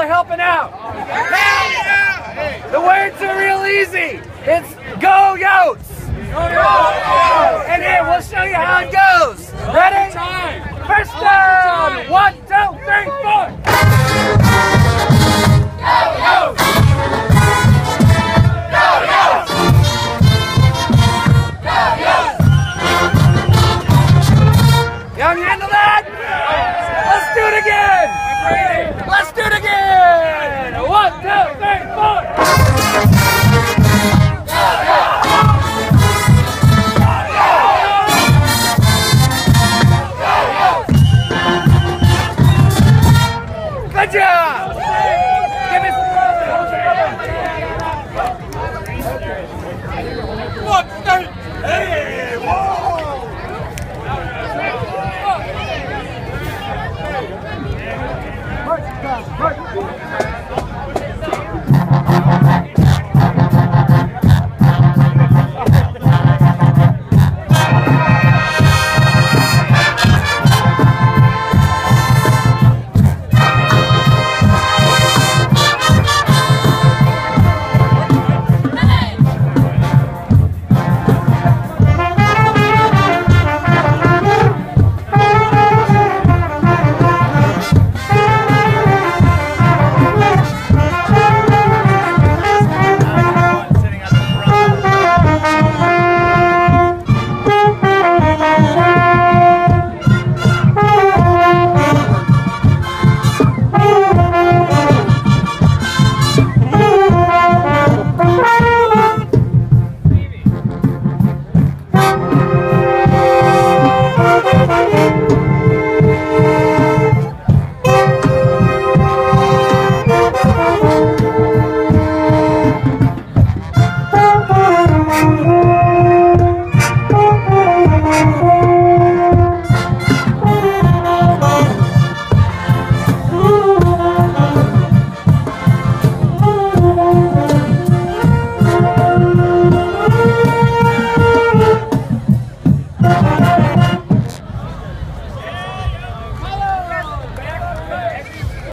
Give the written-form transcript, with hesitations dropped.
are helping out. The words are real easy. It's go Yotes. And here, we'll show you how it goes. Ready? First down. 1, 2, 3, 4. Go Yotes. Go Yotes. Go Yotes. Young, handle that? Let's do it again. Let's do it again. 1, 2, 3, 4. Good job! Give me some Hey, whoa!